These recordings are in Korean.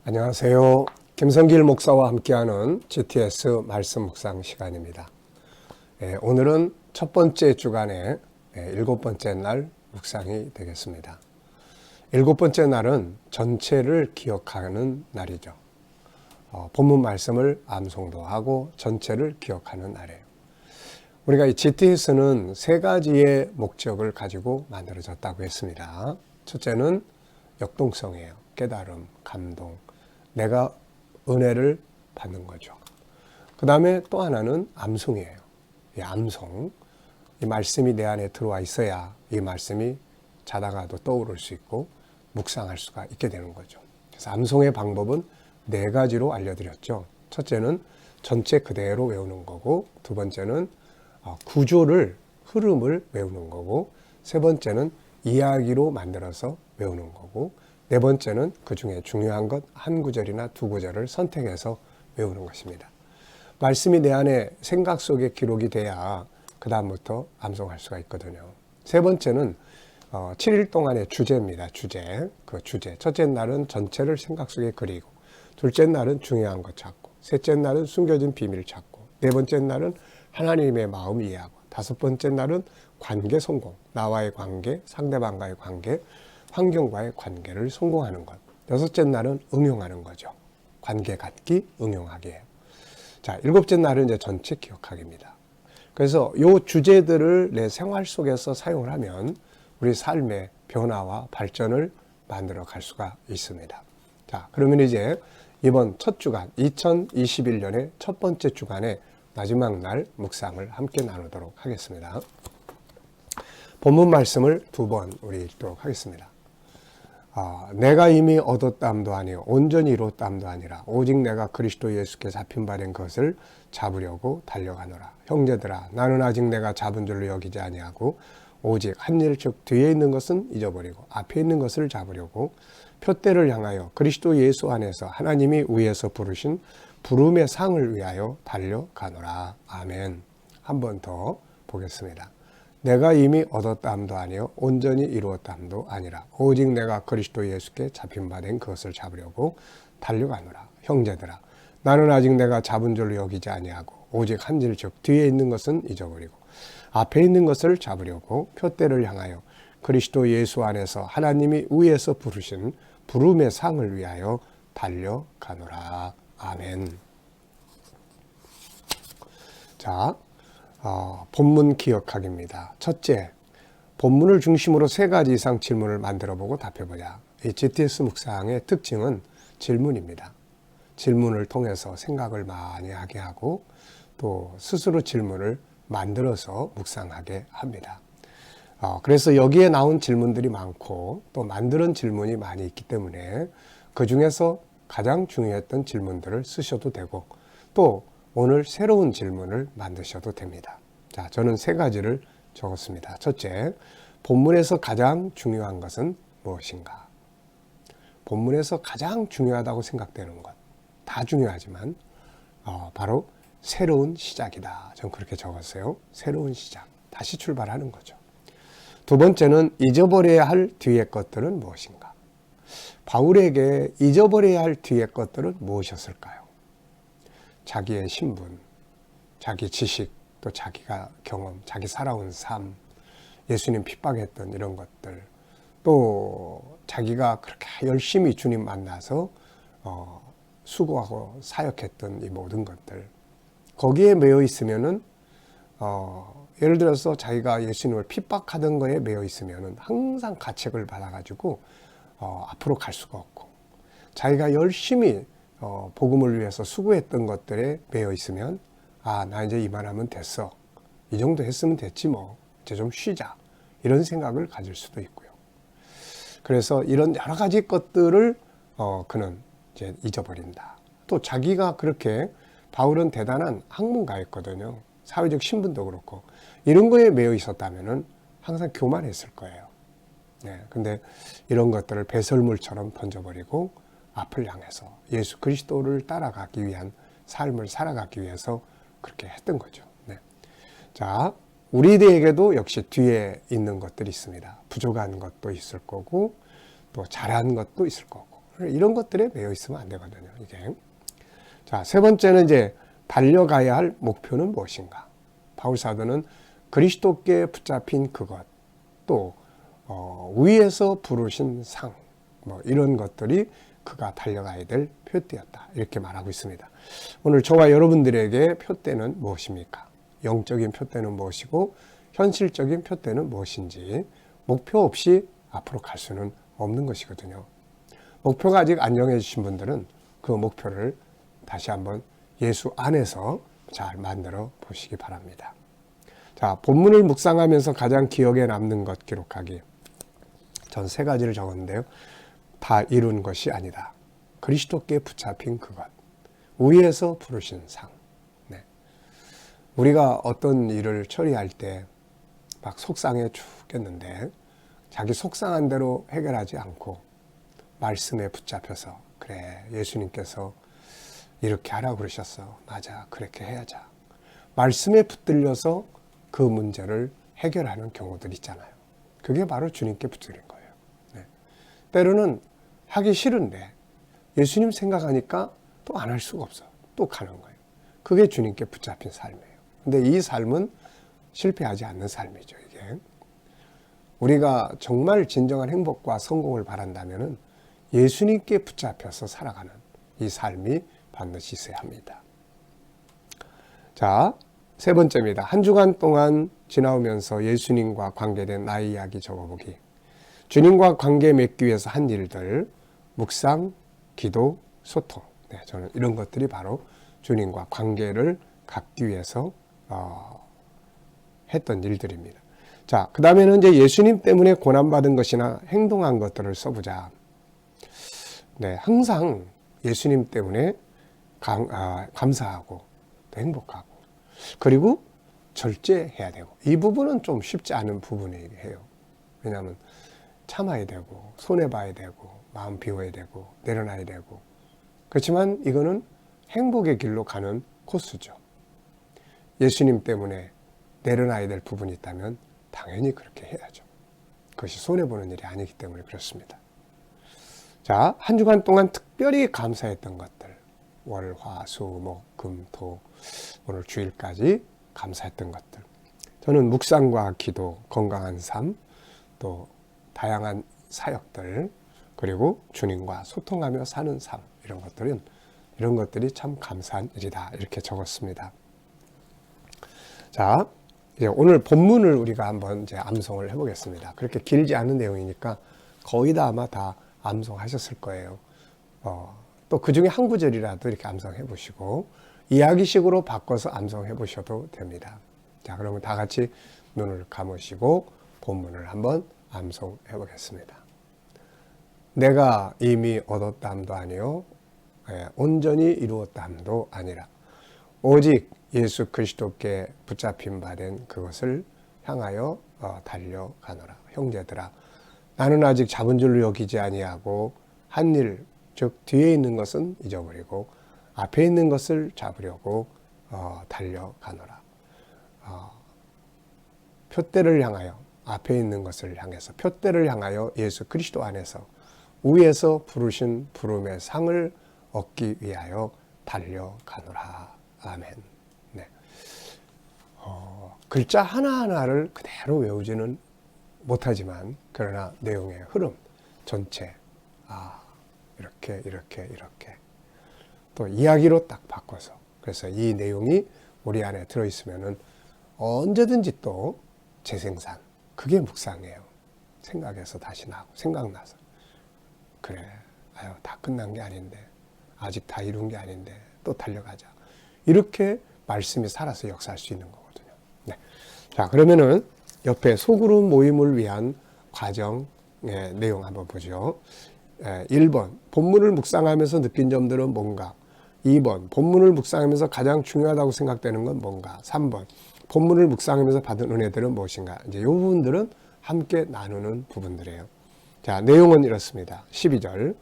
안녕하세요. 김성길 목사와 함께하는 GTS 말씀 묵상 시간입니다. 오늘은 첫 번째 주간의 일곱 번째 날 묵상이 되겠습니다. 일곱 번째 날은 전체를 기억하는 날이죠. 본문 말씀을 암송도 하고 전체를 기억하는 날이에요. 우리가 이 GTS는 세 가지의 목적을 가지고 만들어졌다고 했습니다. 첫째는 역동성이에요. 깨달음, 감동, 내가 은혜를 받는 거죠. 그 다음에 또 하나는 암송이에요. 이 암송, 이 말씀이 내 안에 들어와 있어야 이 말씀이 자다가도 떠오를 수 있고 묵상할 수가 있게 되는 거죠. 그래서 암송의 방법은 네 가지로 알려드렸죠. 첫째는 전체 그대로 외우는 거고, 두 번째는 구조를, 흐름을 외우는 거고, 세 번째는 이야기로 만들어서 외우는 거고, 네 번째는 그 중에 중요한 것 한 구절이나 두 구절을 선택해서 외우는 것입니다. 말씀이 내 안에 생각 속에 기록이 돼야 그 다음부터 암송할 수가 있거든요. 세 번째는 7일 동안의 주제입니다. 주제. 그 주제. 첫째 날은 전체를 생각 속에 그리고, 둘째 날은 중요한 것 찾고, 셋째 날은 숨겨진 비밀 찾고, 네 번째 날은 하나님의 마음 이해하고, 다섯 번째 날은 관계 성공, 나와의 관계, 상대방과의 관계, 환경과의 관계를 성공하는 것. 여섯째 날은 응용하는 거죠. 관계 갖기, 응용하기예요. 자, 일곱째 날은 이제 전체 기억하기입니다. 그래서 이 주제들을 내 생활 속에서 사용을 하면 우리 삶의 변화와 발전을 만들어 갈 수가 있습니다. 자, 그러면 이제 이번 첫 주간, 2021년의 첫 번째 주간의 마지막 날 묵상을 함께 나누도록 하겠습니다. 본문 말씀을 두 번 우리 읽도록 하겠습니다. 내가 이미 얻었담도 아니요 온전히 이뤘담도 아니라 오직 내가 그리스도 예수께 잡힌 바 된 것을 잡으려고 달려가노라. 형제들아, 나는 아직 내가 잡은 줄로 여기지 아니하고 오직 한 일 즉 뒤에 있는 것은 잊어버리고 앞에 있는 것을 잡으려고 표대를 향하여 그리스도 예수 안에서 하나님이 위에서 부르신 부름의 상을 위하여 달려가노라. 아멘. 한 번 더 보겠습니다. 내가 이미 얻었담도 아니요 온전히 이루었담도 아니라 오직 내가 그리스도 예수께 잡힌 바 된 그것을 잡으려고 달려가노라. 형제들아, 나는 아직 내가 잡은 줄로 여기지 아니하고 오직 한 질 즉 뒤에 있는 것은 잊어버리고 앞에 있는 것을 잡으려고 표대를 향하여 그리스도 예수 안에서 하나님이 위에서 부르신 부름의 상을 위하여 달려가노라. 아멘. 자, 본문 기억하기입니다. 첫째, 본문을 중심으로 세 가지 이상 질문을 만들어보고 답해보자. 이 GTS 묵상의 특징은 질문입니다. 질문을 통해서 생각을 많이 하게 하고 또 스스로 질문을 만들어서 묵상하게 합니다. 그래서 여기에 나온 질문들이 많고 또 만드는 질문이 많이 있기 때문에 그 중에서 가장 중요했던 질문들을 쓰셔도 되고 또 오늘 새로운 질문을 만드셔도 됩니다. 자, 저는 세 가지를 적었습니다. 첫째, 본문에서 가장 중요한 것은 무엇인가? 본문에서 가장 중요하다고 생각되는 것, 다 중요하지만 바로 새로운 시작이다. 전 그렇게 적었어요. 새로운 시작, 다시 출발하는 거죠. 두 번째는 잊어버려야 할 뒤의 것들은 무엇인가? 바울에게 잊어버려야 할 뒤의 것들은 무엇이었을까요? 자기의 신분, 자기 지식, 또 자기가 경험, 자기 살아온 삶, 예수님 핍박했던 이런 것들, 또 자기가 그렇게 열심히 주님 만나서 수고하고 사역했던 이 모든 것들, 거기에 매여 있으면은 예를 들어서 자기가 예수님을 핍박하던 거에 매여 있으면은 항상 가책을 받아가지고 앞으로 갈 수가 없고, 자기가 열심히 복음을 위해서 수고했던 것들에 매여 있으면 나 이제 이만하면 됐어. 이 정도 했으면 됐지 뭐. 이제 좀 쉬자. 이런 생각을 가질 수도 있고요. 그래서 이런 여러 가지 것들을 그는 이제 잊어버린다. 또 자기가 그렇게 바울은 대단한 학문가였거든요. 사회적 신분도 그렇고 이런 거에 매여 있었다면은 항상 교만했을 거예요. 네, 근데 이런 것들을 배설물처럼 던져버리고 앞을 향해서 예수 그리스도를 따라가기 위한 삶을 살아가기 위해서 그렇게 했던 거죠. 네. 자, 우리들에게도 역시 뒤에 있는 것들이 있습니다. 부족한 것도 있을 거고 또 잘한 것도 있을 거고 이런 것들에 매여 있으면 안 되거든요. 이게. 자, 세 번째는 이제 달려가야 할 목표는 무엇인가? 바울 사도는 그리스도께 붙잡힌 그것, 또 위에서 부르신 상, 뭐 이런 것들이 그가 달려가야 될 표대였다. 이렇게 말하고 있습니다. 오늘 저와 여러분들에게 표대는 무엇입니까? 영적인 표대는 무엇이고 현실적인 표대는 무엇인지 목표 없이 앞으로 갈 수는 없는 것이거든요. 목표가 아직 안 정해지신 분들은 그 목표를 다시 한번 예수 안에서 잘 만들어 보시기 바랍니다. 자, 본문을 묵상하면서 가장 기억에 남는 것 기록하기. 전 세 가지를 적었는데요. 다 이룬 것이 아니다. 그리스도께 붙잡힌 그것. 위에서 부르신 상. 네. 우리가 어떤 일을 처리할 때 막 속상해 죽겠는데 자기 속상한 대로 해결하지 않고 말씀에 붙잡혀서 그래, 예수님께서 이렇게 하라고 그러셨어. 맞아, 그렇게 해야죠. 말씀에 붙들려서 그 문제를 해결하는 경우들 있잖아요. 그게 바로 주님께 붙들린 거예요. 네. 때로는 하기 싫은데 예수님 생각하니까 또 안 할 수가 없어. 또 가는 거예요. 그게 주님께 붙잡힌 삶이에요. 근데 이 삶은 실패하지 않는 삶이죠. 이게. 우리가 정말 진정한 행복과 성공을 바란다면 예수님께 붙잡혀서 살아가는 이 삶이 반드시 있어야 합니다. 자, 세 번째입니다. 한 주간 동안 지나오면서 예수님과 관계된 나의 이야기 적어보기. 주님과 관계 맺기 위해서 한 일들, 묵상, 기도, 소통. 네, 저는 이런 것들이 바로 주님과 관계를 갖기 위해서 했던 일들입니다. 자, 그 다음에는 이제 예수님 때문에 고난받은 것이나 행동한 것들을 써보자. 네, 항상 예수님 때문에 감사하고 또 행복하고 그리고 절제해야 되고 이 부분은 좀 쉽지 않은 부분이에요. 왜냐하면 참아야 되고 손해봐야 되고 마음 비워야 되고 내려놔야 되고 그렇지만 이거는 행복의 길로 가는 코스죠. 예수님 때문에 내려놔야 될 부분이 있다면 당연히 그렇게 해야죠. 그것이 손해보는 일이 아니기 때문에 그렇습니다. 자, 한 주간 동안 특별히 감사했던 것들. 월, 화, 수, 목, 금, 토, 오늘 주일까지 감사했던 것들. 저는 묵상과 기도, 건강한 삶, 또 다양한 사역들, 그리고 주님과 소통하며 사는 삶, 이런 것들이 참 감사한 일이다. 이렇게 적었습니다. 자, 이제 오늘 본문을 우리가 한번 이제 암송을 해보겠습니다. 그렇게 길지 않은 내용이니까 거의 다 아마 다 암송하셨을 거예요. 또 그 중에 한 구절이라도 이렇게 암송해 보시고 이야기식으로 바꿔서 암송해 보셔도 됩니다. 자, 그러면 다 같이 눈을 감으시고 본문을 한번 암송해 보겠습니다. 내가 이미 얻었다함도 아니요 온전히 이루었다함도 아니라 오직 예수 그리스도께 붙잡힌 바 된 그것을 향하여 달려가노라. 형제들아, 나는 아직 잡은 줄로 여기지 아니하고 한 일, 즉 뒤에 있는 것은 잊어버리고 앞에 있는 것을 잡으려고 달려가노라. 표대를 향하여, 앞에 있는 것을 향해서, 표대를 향하여 예수 그리스도 안에서 위에서 부르신 부름의 상을 얻기 위하여 달려가노라. 아멘. 네. 글자 하나하나를 그대로 외우지는 못하지만 그러나 내용의 흐름 전체 이렇게 또 이야기로 딱 바꿔서 그래서 이 내용이 우리 안에 들어있으면은 언제든지 또 재생산 그게 묵상이에요. 생각해서 다시 나고 생각나서 그래 다 끝난 게 아닌데 아직 다 이룬 게 아닌데 또 달려가자 이렇게 말씀이 살아서 역사할 수 있는 거거든요. 네. 자, 그러면은 옆에 소그룹 모임을 위한 과정의 내용 한번 보죠. 1번, 본문을 묵상하면서 느낀 점들은 뭔가? 2번, 본문을 묵상하면서 가장 중요하다고 생각되는 건 뭔가? 3번, 본문을 묵상하면서 받은 은혜들은 무엇인가? 이제 이 부분들은 함께 나누는 부분들이에요. 자, 내용은 이렇습니다. 12절,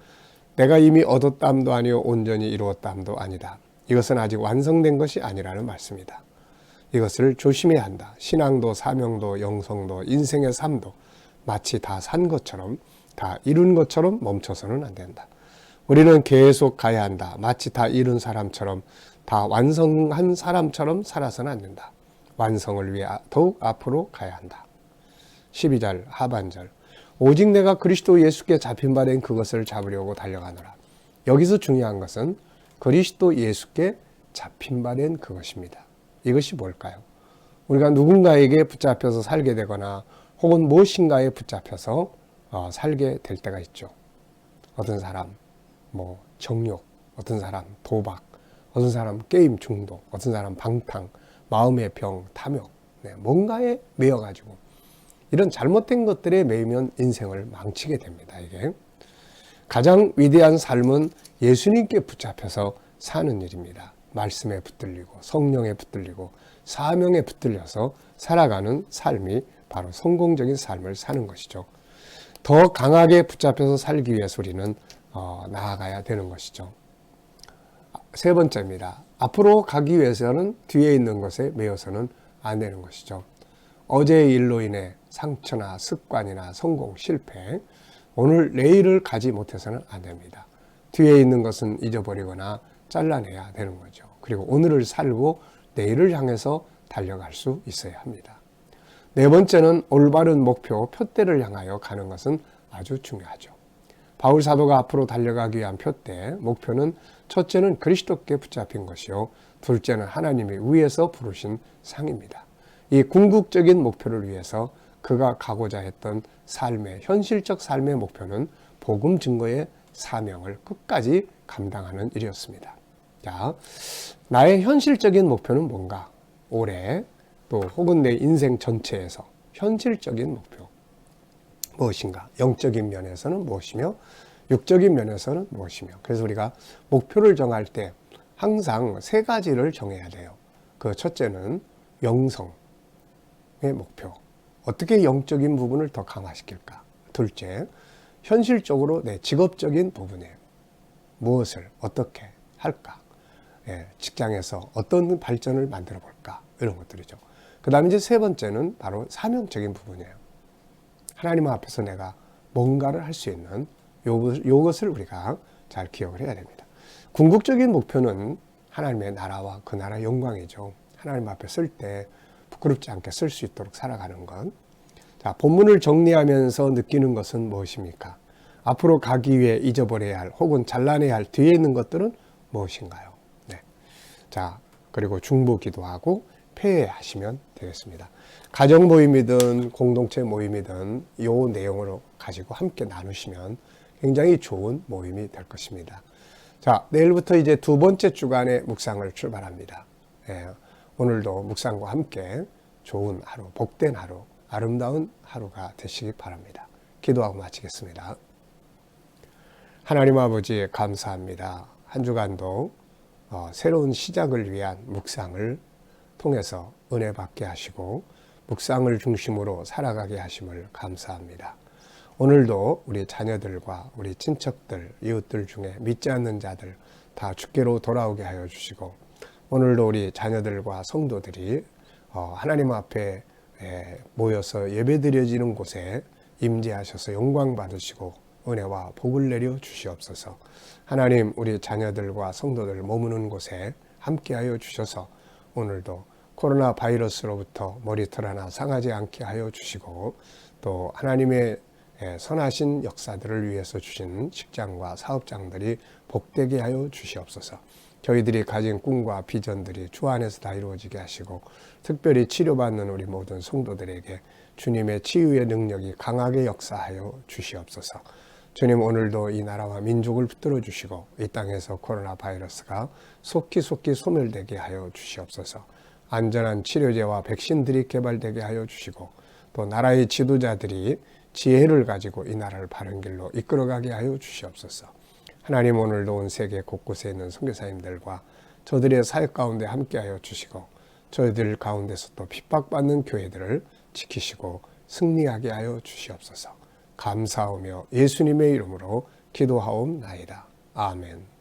내가 이미 얻었다함도 아니요 온전히 이루었다함도 아니다. 이것은 아직 완성된 것이 아니라는 말씀이다. 이것을 조심해야 한다. 신앙도 사명도 영성도 인생의 삶도 마치 다 산 것처럼 다 이룬 것처럼 멈춰서는 안 된다. 우리는 계속 가야 한다. 마치 다 이룬 사람처럼, 다 완성한 사람처럼 살아서는 안 된다. 완성을 위해 더욱 앞으로 가야 한다. 12절 하반절. 오직 내가 그리스도 예수께 잡힌 바 된 그것을 잡으려고 달려가노라. 여기서 중요한 것은 그리스도 예수께 잡힌 바 된 그것입니다. 이것이 뭘까요? 우리가 누군가에게 붙잡혀서 살게 되거나 혹은 무엇인가에 붙잡혀서 살게 될 때가 있죠. 어떤 사람 정욕, 어떤 사람 도박, 어떤 사람 게임 중독, 어떤 사람 방탕, 마음의 병, 탐욕, 뭔가에 매여가지고 이런 잘못된 것들에 매이면 인생을 망치게 됩니다. 이게 가장 위대한 삶은 예수님께 붙잡혀서 사는 일입니다. 말씀에 붙들리고 성령에 붙들리고 사명에 붙들려서 살아가는 삶이 바로 성공적인 삶을 사는 것이죠. 더 강하게 붙잡혀서 살기 위해서 우리는 나아가야 되는 것이죠. 세 번째입니다. 앞으로 가기 위해서는 뒤에 있는 것에 매여서는 안 되는 것이죠. 어제의 일로 인해 상처나 습관이나 성공, 실패, 오늘 내일을 가지 못해서는 안 됩니다. 뒤에 있는 것은 잊어버리거나 잘라내야 되는 거죠. 그리고 오늘을 살고 내일을 향해서 달려갈 수 있어야 합니다. 네 번째는 올바른 목표, 표대를 향하여 가는 것은 아주 중요하죠. 바울 사도가 앞으로 달려가기 위한 표대, 목표는 첫째는 그리스도께 붙잡힌 것이요, 둘째는 하나님이 위에서 부르신 상입니다. 이 궁극적인 목표를 위해서 그가 가고자 했던 삶의, 현실적 삶의 목표는 복음 증거의 사명을 끝까지 감당하는 일이었습니다. 자, 나의 현실적인 목표는 뭔가? 올해 또 혹은 내 인생 전체에서 현실적인 목표 무엇인가? 영적인 면에서는 무엇이며 육적인 면에서는 무엇이며. 그래서 우리가 목표를 정할 때 항상 세 가지를 정해야 돼요. 그 첫째는 영성의 목표. 어떻게 영적인 부분을 더 강화시킬까? 둘째, 현실적으로 내 직업적인 부분이에요. 무엇을 어떻게 할까? 직장에서 어떤 발전을 만들어 볼까? 이런 것들이죠. 그 다음에 이제 세 번째는 바로 사명적인 부분이에요. 하나님 앞에서 내가 뭔가를 할 수 있는 요것을 우리가 잘 기억을 해야 됩니다. 궁극적인 목표는 하나님의 나라와 그 나라의 영광이죠. 하나님 앞에 쓸 때 부끄럽지 않게 쓸 수 있도록 살아가는 것. 자, 본문을 정리하면서 느끼는 것은 무엇입니까? 앞으로 가기 위해 잊어버려야 할 혹은 잘라내야 할 뒤에 있는 것들은 무엇인가요? 자, 그리고 중보 기도하고 폐회하시면 되겠습니다. 가정 모임이든 공동체 모임이든 이 내용으로 가지고 함께 나누시면 굉장히 좋은 모임이 될 것입니다. 자, 내일부터 이제 두 번째 주간의 묵상을 출발합니다. 오늘도 묵상과 함께 좋은 하루, 복된 하루, 아름다운 하루가 되시기 바랍니다. 기도하고 마치겠습니다. 하나님 아버지 감사합니다. 한 주간도 새로운 시작을 위한 묵상을 통해서 은혜 받게 하시고 묵상을 중심으로 살아가게 하심을 감사합니다. 오늘도 우리 자녀들과 우리 친척들, 이웃들 중에 믿지 않는 자들 다 주께로 돌아오게 하여 주시고, 오늘도 우리 자녀들과 성도들이 하나님 앞에 모여서 예배드려지는 곳에 임재하셔서 영광 받으시고 은혜와 복을 내려 주시옵소서. 하나님, 우리 자녀들과 성도들 머무는 곳에 함께하여 주셔서 오늘도 코로나 바이러스로부터 머리털 하나 상하지 않게 하여 주시고, 또 하나님의 선하신 역사들을 위해서 주신 직장과 사업장들이 복되게 하여 주시옵소서. 저희들이 가진 꿈과 비전들이 주 안에서 다 이루어지게 하시고, 특별히 치료받는 우리 모든 성도들에게 주님의 치유의 능력이 강하게 역사하여 주시옵소서. 주님, 오늘도 이 나라와 민족을 붙들어 주시고 이 땅에서 코로나 바이러스가 속히 소멸되게 하여 주시옵소서. 안전한 치료제와 백신들이 개발되게 하여 주시고, 또 나라의 지도자들이 지혜를 가지고 이 나라를 바른 길로 이끌어가게 하여 주시옵소서. 하나님, 오늘도 온 세계 곳곳에 있는 선교사님들과 저들의 사역 가운데 함께하여 주시고, 저희들 가운데서 또 핍박받는 교회들을 지키시고 승리하게 하여 주시옵소서. 감사하며 예수님의 이름으로 기도하옵나이다. 아멘.